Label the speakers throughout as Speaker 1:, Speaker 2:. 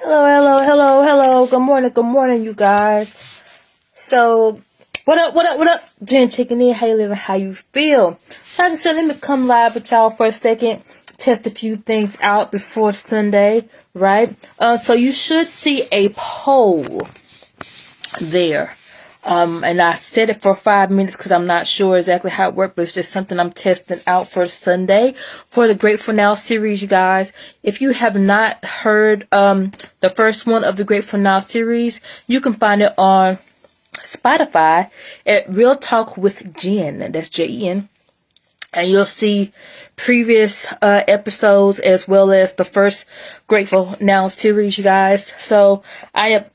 Speaker 1: Hello, hello, hello, hello. Good morning, you guys. So, what up? Jen checking in. How you living? How you feel? So I just said, let me come live with y'all for a second, test a few things out before Sunday, right? So you should see a poll there. And I said it for 5 minutes because I'm not sure exactly how it works, but it's just something I'm testing out for Sunday for the Grateful Now series, you guys. If you have not heard the first one of the Grateful Now series, you can find it on Spotify at Real Talk with Jen. That's Jen. And you'll see previous episodes as well as the first Grateful Now series, you guys. So I am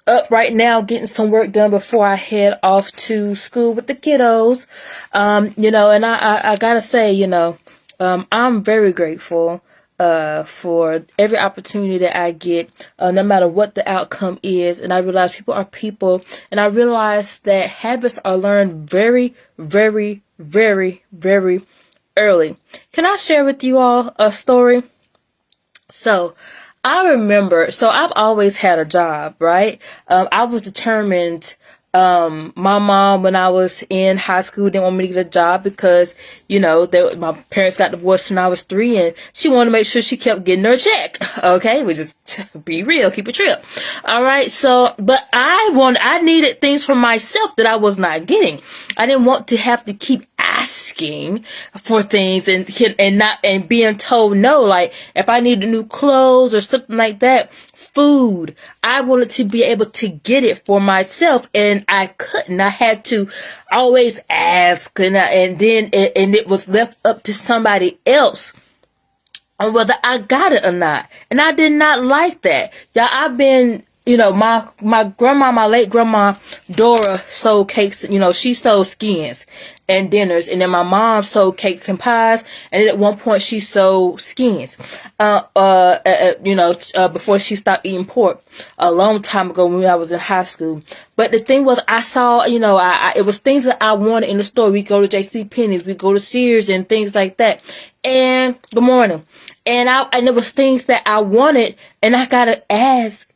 Speaker 1: up right now getting some work done before I head off to school with the kiddos. And I gotta say, I'm very grateful for every opportunity that I get, no matter what the outcome is. And I realize people are people, and I realize that habits are learned very, very, very, very early. Can I share with you all a story? So, I remember, I've always had a job, right? I was determined, my mom, when I was in high school, didn't want me to get a job because, my parents got divorced when I was 3, and she wanted to make sure she kept getting her check. Okay, we just be real, keep it real. All right, but I needed things for myself that I was not getting. I didn't want to have to keep asking for things and being told no. Like if I needed new clothes or something like that, food, I wanted to be able to get it for myself, and I couldn't. I had to always ask, and then it was left up to somebody else on whether I got it or not. And I did not like that. Y'all, I've been, my grandma, my late grandma, Dora, sold cakes. She sold skins and dinners. And then my mom sold cakes and pies. And then at one point she sold skins, before she stopped eating pork a long time ago when I was in high school. But the thing was, I saw, it was things that I wanted in the store. We go to J.C. Penney's, we go to Sears and things like that. And good morning. And there was things that I wanted, and I gotta ask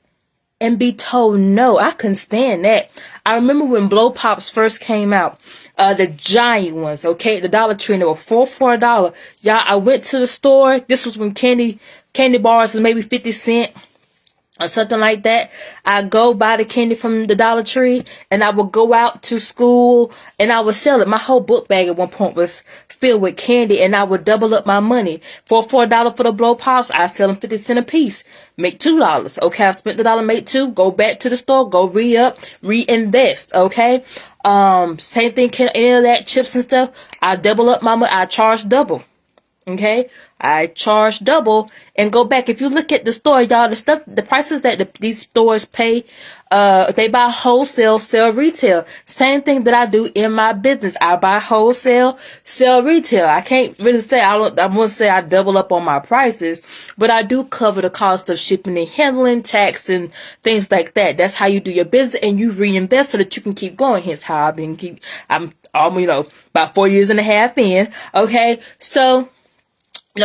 Speaker 1: and be told no. I couldn't stand that. I remember when Blow Pops first came out, the giant ones, okay, at the Dollar Tree, and they were $4 for $1. Y'all, I went to the store. This was when candy bars was maybe 50 cents. Or something like that. I go buy the candy from the Dollar Tree, and I would go out to school and I would sell it. My whole book bag at one point was filled with candy, and I would double up my money. For $1 for the Blow Pops, I sell them 50 cents a piece. Make $2. Okay, I spent the dollar, make $2. Go back to the store, go re-up, reinvest. Okay. Same thing, any of that chips and stuff. I double up my money. I charge double. Okay, I charge double and go back. If you look at the store, y'all, the prices that these stores pay, they buy wholesale, sell retail. Same thing that I do in my business. I buy wholesale, sell retail. I can't really say, I wouldn't say I double up on my prices, but I do cover the cost of shipping and handling, tax, and things like that. That's how you do your business, and you reinvest so that you can keep going. Hence how I'm about 4 years and a half in. Okay, so,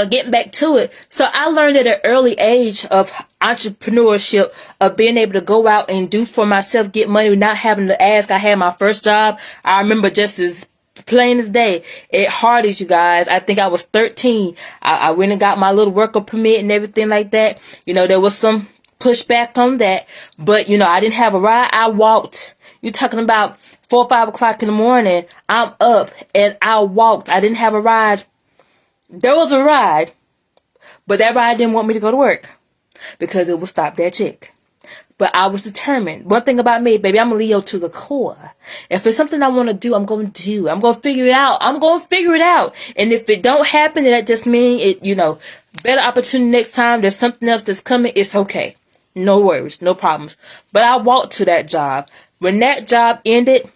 Speaker 1: getting back to it. So I learned at an early age of entrepreneurship, of being able to go out and do for myself, get money, not having to ask. I had my first job. I remember just as plain as day at Hardee's, you guys. I think I was 13. I went and got my little worker permit and everything like that. There was some pushback on that, but I didn't have a ride. I walked. You're talking about 4 or 5 o'clock in the morning. I'm up and I walked. I didn't have a ride. There was a ride, but that ride didn't want me to go to work because it would stop that check. But I was determined. One thing about me, baby, I'm a Leo to the core. If it's something I want to do, I'm going to do. I'm going to figure it out. And if it don't happen, then that just means better opportunity next time. There's something else that's coming. It's okay. No worries, no problems. But I walked to that job. When that job ended,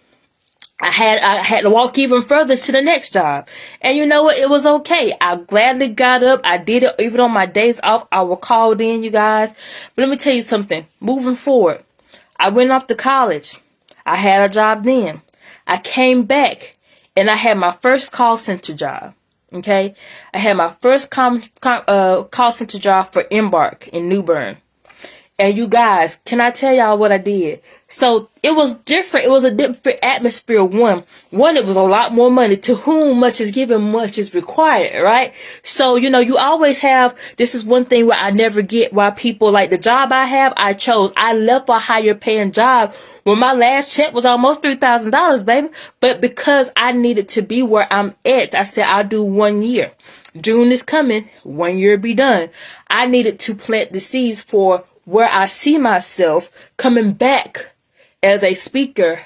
Speaker 1: I had to walk even further to the next job. And you know what? It was okay. I gladly got up. I did it even on my days off. I was called in, you guys. But let me tell you something. Moving forward, I went off to college. I had a job then. I came back and I had my first call center job. Okay. I had my first call center job for Embark in New Bern. And you guys, can I tell y'all what I did? So it was different. It was a different atmosphere. One, it was a lot more money. To whom much is given, much is required, right? So, you always have, this is one thing where I never get why people, like the job I have, I chose. I left a higher paying job when my last check was almost $3,000, baby. But because I needed to be where I'm at, I said, I'll do 1 year. June is coming. 1 year be done. I needed to plant the seeds for where I see myself coming back as a speaker,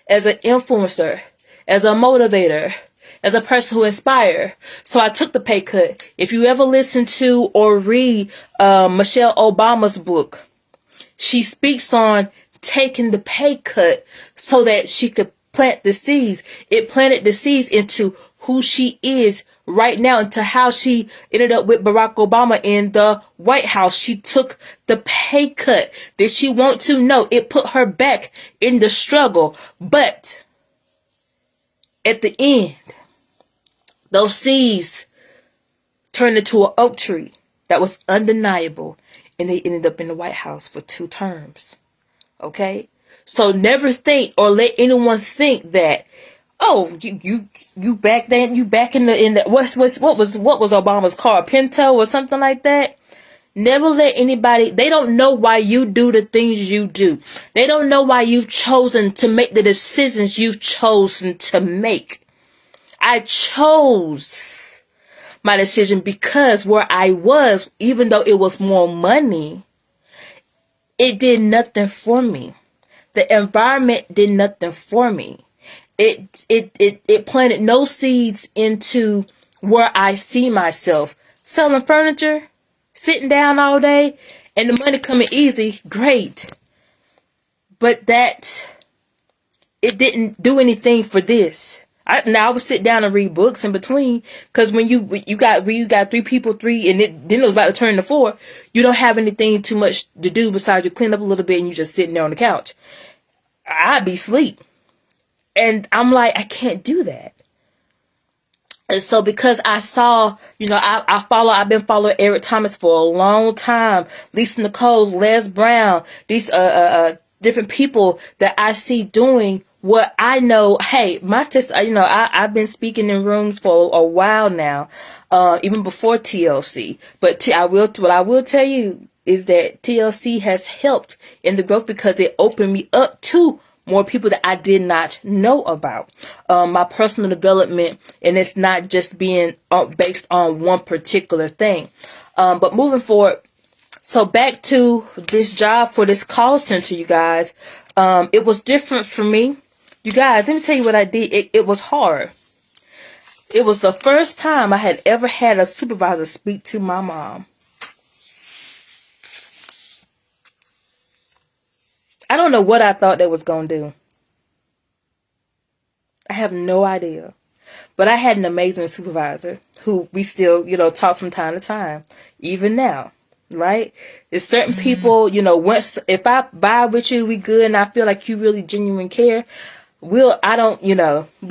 Speaker 1: as an influencer, as a motivator, as a person who inspires. So I took the pay cut. If you ever listen to or read Michelle Obama's book, she speaks on taking the pay cut so that she could plant the seeds. It planted the seeds into who she is right now, into how she ended up with Barack Obama in the White House. She took the pay cut. Did she want to? No, it put her back in the struggle. But at the end, those seeds turned into an oak tree that was undeniable, and they ended up in the White House for 2 terms. Okay? So never think or let anyone think that, oh, you back then, you back in the what was Obama's car, a Pinto or something like that? Never let anybody, they don't know why you do the things you do. They don't know why you've chosen to make the decisions you've chosen to make. I chose my decision because where I was, even though it was more money, it did nothing for me. The environment did nothing for me. It planted no seeds into where I see myself. Selling furniture, sitting down all day, and the money coming easy, great. But it didn't do anything for this. I would sit down and read books in between, because when you got 3 people, and then it was about to turn to 4, you don't have anything too much to do besides you clean up a little bit and you just sitting there on the couch. I'd be asleep. And I'm like, I can't do that. And so because I saw, I've been following Eric Thomas for a long time. Lisa Nichols, Les Brown, these different people that I see doing what I know. Hey, my test, I've been speaking in rooms for a while now, even before TLC. But what I will tell you is that TLC has helped in the growth because it opened me up to more people that I did not know about. My personal development, and it's not just being based on one particular thing. But moving forward, so back to this job for this call center, you guys. It was different for me. You guys, let me tell you what I did. It was hard. It was the first time I had ever had a supervisor speak to my mom. I don't know what I thought they was going to do. I have no idea. But I had an amazing supervisor who we still, talk from time to time, even now, right? There's certain people, once, if I vibe with you, we good, and I feel like you really genuine care, we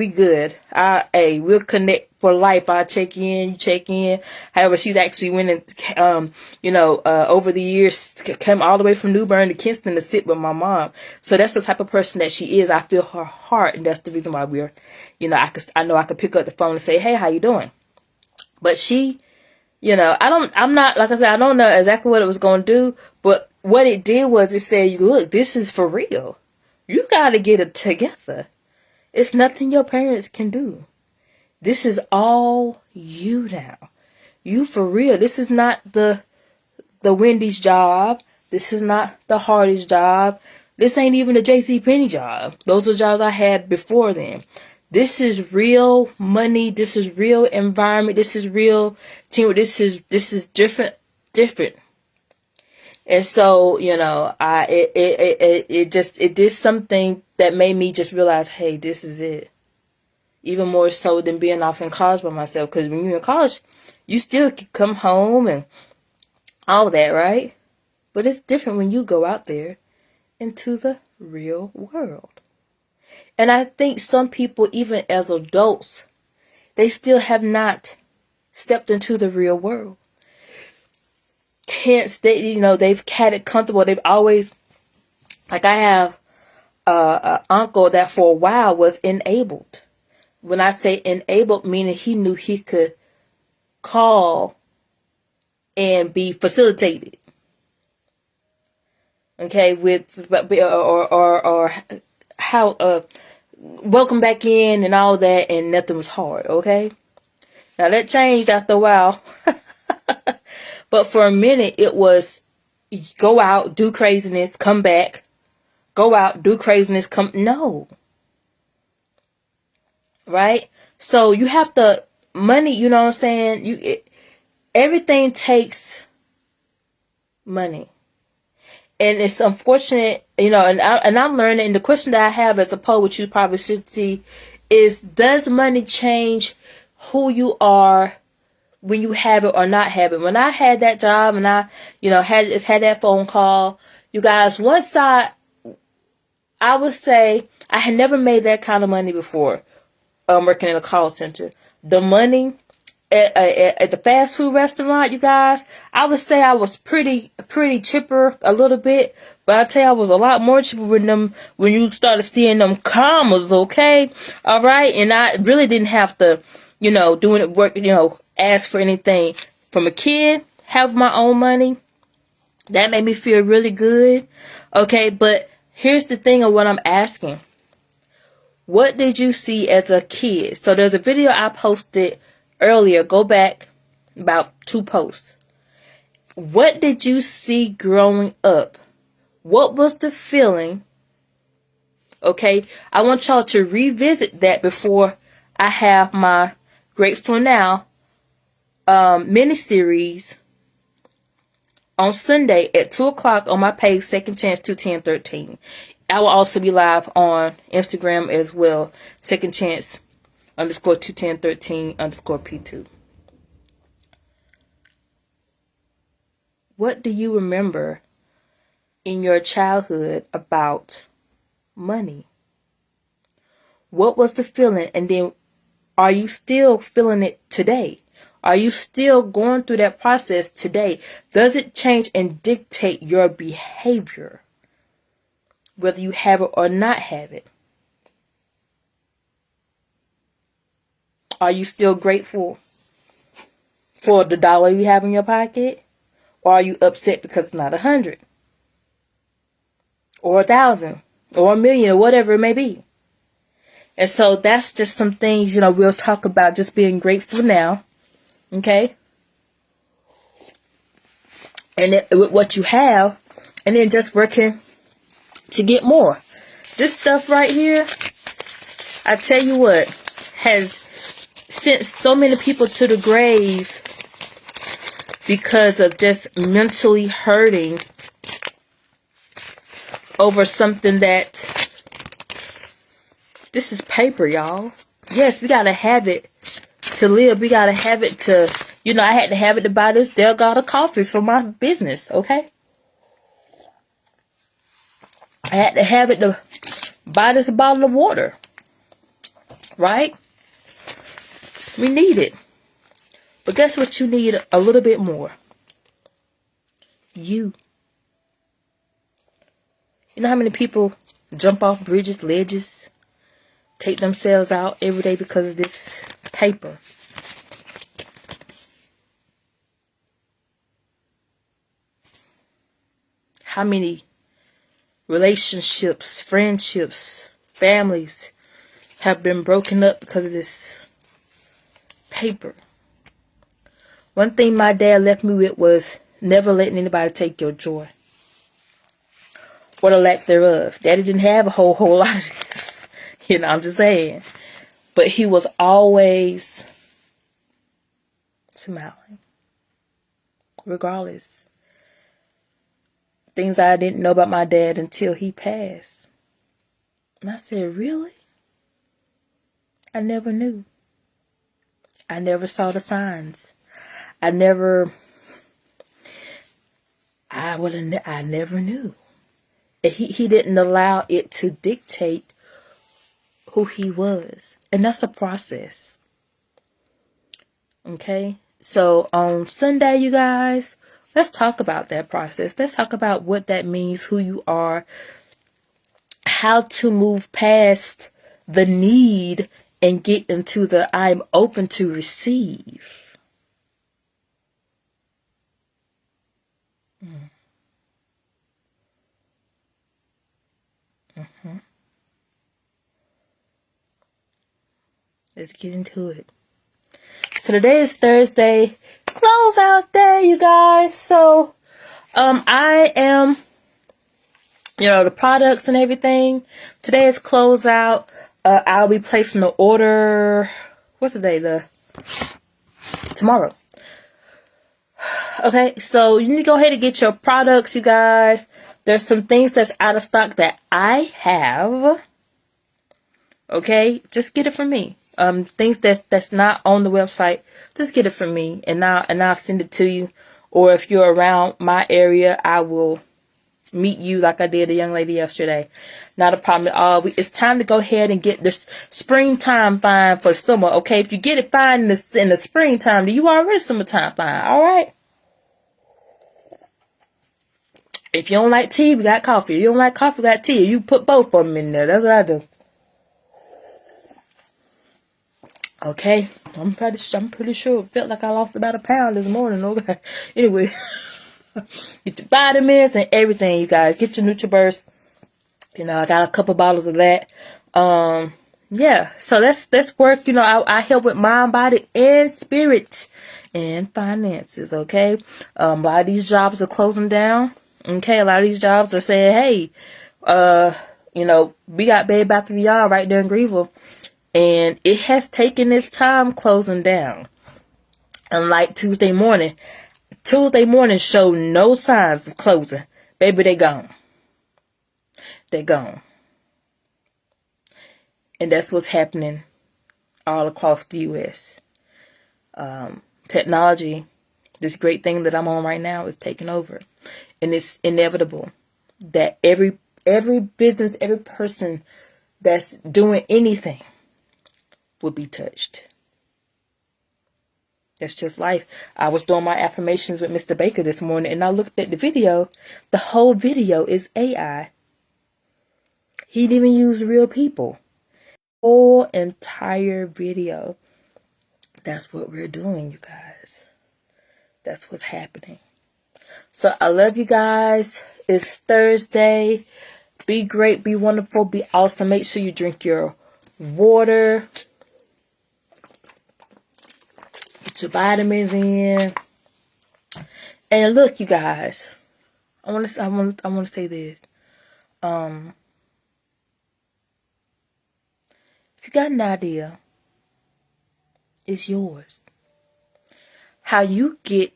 Speaker 1: good. We'll connect for life. I'll check in, you check in. However, she's actually went and, over the years, came all the way from New Bern to Kinston to sit with my mom. So that's the type of person that she is. I feel her heart, and that's the reason why we're, I know I could pick up the phone and say, hey, how you doing? But she, I'm not, like I said, I don't know exactly what it was going to do, but what it did was it said, look, this is for real. You got to get it together. It's nothing your parents can do. This is all you now. You for real. This is not the Wendy's job. This is not the Hardee's job. This ain't even the JCPenney job. Those are jobs I had before then. This is real money. This is real environment. This is real teamwork. This is different. And so, it did something that made me just realize, hey, this is it. Even more so than being off in college by myself. Because when you're in college, you still can come home and all that, right? But it's different when you go out there into the real world. And I think some people, even as adults, they still have not stepped into the real world. can't stay, they've had it comfortable. They've always, like I have an uncle that for a while was enabled. When I say enabled, meaning he knew he could call and be facilitated. Okay, or how welcome back in and all that, and nothing was hard. Okay, now that changed after a while, but for a minute it was go out, do craziness, come back, go out, do craziness, come. No, right? So you have to money. You know what I'm saying? Everything takes money. And it's unfortunate, and I'm learning. And the question that I have as a poll, which you probably should see, is: does money change who you are when you have it or not have it? When I had that job and I, had that phone call, you guys, once I would say I had never made that kind of money before, working in a call center. The money at the fast food restaurant, you guys, I would say I was pretty chipper a little bit, but I tell you I was a lot more chipper when you started seeing them commas, okay? All right, and I really didn't have to, doing it work, ask for anything. From a kid, have my own money, that made me feel really good, okay? But here's the thing of what I'm asking. What did you see as a kid? So there's a video I posted earlier. Go back about 2 posts. What did you see growing up? What was the feeling? Okay, I want y'all to revisit that before I have my Grateful Now mini-series on Sunday at 2 o'clock on my page, Second Chance 21013. I will also be live on Instagram as well, Second Chance _21013 _P2. What do you remember in your childhood about money? What was the feeling? And then, are you still feeling it today? Are you still going through that process today? Does it change and dictate your behavior, whether you have it or not have it? Are you still grateful for the dollar you have in your pocket? Or are you upset because it's not 100? Or 1,000? Or 1,000,000? Or whatever it may be. And so that's just some things, we'll talk about, just being grateful now. Okay? And with what you have. And then just working to get more. This stuff right here, I tell you what, has sent so many people to the grave because of just mentally hurting over something that, this is paper, y'all. Yes, we gotta have it to live. We gotta have it to, I had to have it to buy this Delgado coffee for my business, okay? I had to have it to buy this bottle of water, right? We need it. But guess what you need a little bit more? You. You know how many people jump off bridges, ledges, take themselves out every day because of this paper? How many relationships, friendships, families have been broken up because of this paper? One thing my dad left me with was never letting anybody take your joy. Or the lack thereof. Daddy didn't have a whole lot of this. I'm just saying. But he was always smiling. Regardless. Things I didn't know about my dad until he passed. And I said, really? I never knew. I never saw the signs. I never knew. He didn't allow it to dictate who he was. And that's a process. Okay? So on Sunday, you guys, Let's talk about that process. Let's talk about what that means, who you are, how to move past the need and get into the I'm open to receive. Let's get into it. So today is Thursday, closeout day, you guys. So, I am, the products and everything. Today is closeout. I'll be placing the order. What's the day? Tomorrow. Okay, so you need to go ahead and get your products, you guys. There's some things that's out of stock that I have. Okay, just get it from me. Things that's not on the website, just get it from me, and I'll send it to you. Or if you're around my area, I will meet you like I did a young lady yesterday. Not a problem at all. It's time to go ahead and get this springtime fine for summer. Okay, if you get it fine in the springtime, then you already summertime fine. All right. If you don't like tea, we got coffee. If you don't like coffee, we got tea. You put both of them in there. That's what I do. Okay, I'm pretty sure it felt like I lost about a pound this morning. Okay, anyway, get your vitamins and everything, you guys. Get your NutriBurst. I got a couple bottles of that. Yeah. So let's work. I help with mind, body, and spirit, and finances. Okay. A lot of these jobs are closing down. Okay. A lot of these jobs are saying, hey, we got Bed Bath & Beyond right there in Greenville. And it has taken its time closing down. Unlike Tuesday morning showed no signs of closing. Baby, they gone. They're gone. And that's what's happening all across the U.S. Technology, this great thing that I'm on right now, is taking over. And it's inevitable that every business, every person that's doing anything will be touched. That's just life. I was doing my affirmations with Mr. Baker this morning, and I looked at the video. The whole video is AI. He didn't even use real people. Whole entire video. That's what we're doing, you guys. That's what's happening. So I love you guys. It's Thursday. Be great, be wonderful, be awesome. Make sure you drink your water. Get your vitamins in. And look, you guys, I want to say this. If you got an idea, it's yours. How you get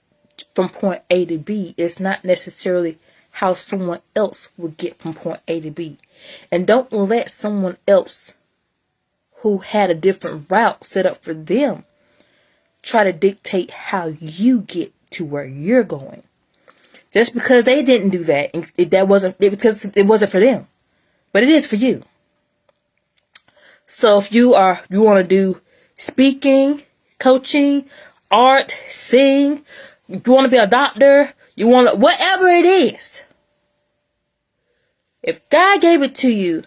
Speaker 1: from point A to B is not necessarily how someone else will get from point A to B. And don't let someone else who had a different route set up for them try to dictate how you get to where you're going. Just because they didn't do that, because it wasn't for them, but it is for you. So if you want to do speaking, coaching, art, sing, you want to be a doctor, you want to, whatever it is. If God gave it to you,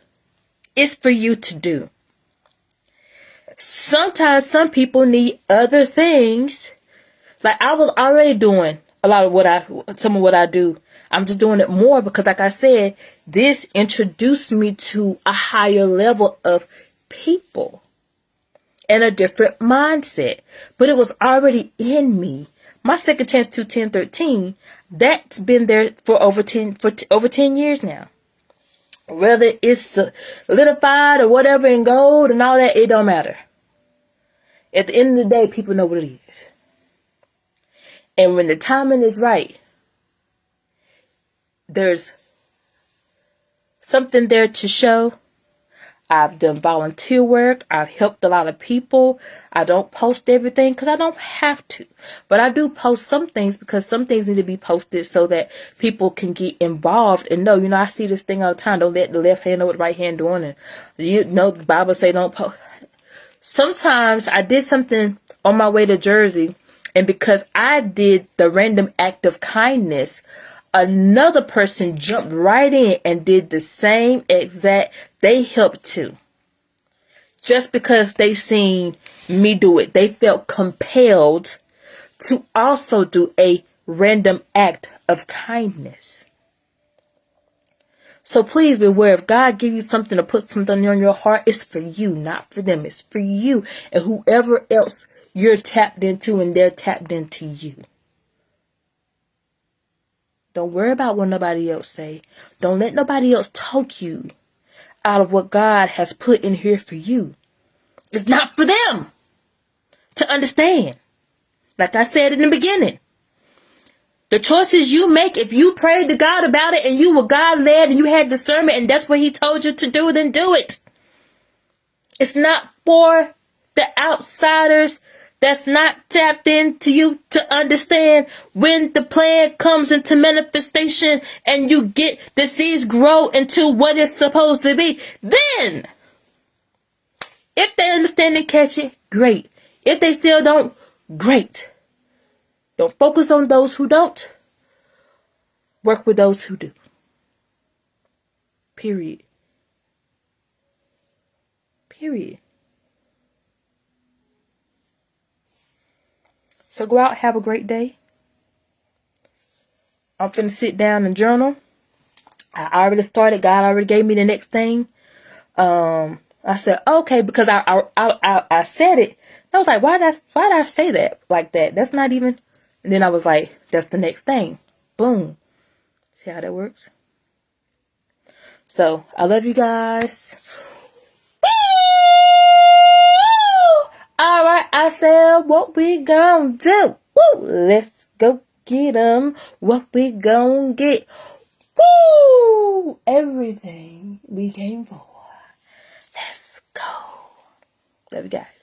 Speaker 1: it's for you to do. Sometimes some people need other things. Like I was already doing a lot of some of what I do. I'm just doing it more because, like I said, this introduced me to a higher level of people and a different mindset. But it was already in me. My Second Chance 2-10-13, that's been there for over 10 years now. Whether it's solidified or whatever in gold and all that, it don't matter. At the end of the day, people know what it is. And when the timing is right, there's something there to show. I've done volunteer work. I've helped a lot of people. I don't post everything because I don't have to. But I do post some things because some things need to be posted so that people can get involved and know, I see this thing all the time. Don't let the left hand know what the right hand doing. And the Bible say don't post. Sometimes I did something on my way to Jersey And because I did the random act of kindness, another person jumped right in and did the same exact. They helped too. Just because they seen me do it, they felt compelled to also do a random act of kindness. So please beware, if God give you something to put something on your heart, it's for you, not for them. It's for you and whoever else you're tapped into and they're tapped into you. Don't worry about what nobody else say. Don't let nobody else talk you out of what God has put in here for you. It's not for them to understand. Like I said in the beginning, the choices you make, if you prayed to God about it and you were God led and you had discernment and that's what he told you to do, then do it. It's not for the outsiders that's not tapped into you to understand when the plan comes into manifestation and you get the seeds grow into what it's supposed to be. Then, if they understand and catch it, great. If they still don't, great. Don't focus on those who don't. Work with those who do. Period. Period. So go out, have a great day. I'm finna sit down and journal. I already started. God already gave me the next thing. I said, okay, because I said it. I was like, why did I say that like that? That's not even. And then I was like, that's the next thing. Boom. See how that works? So I love you guys. All right, I said, what we gonna do? Woo! Let's go get 'em. What we gonna get? Woo! Everything we came for. Let's go. Love you guys.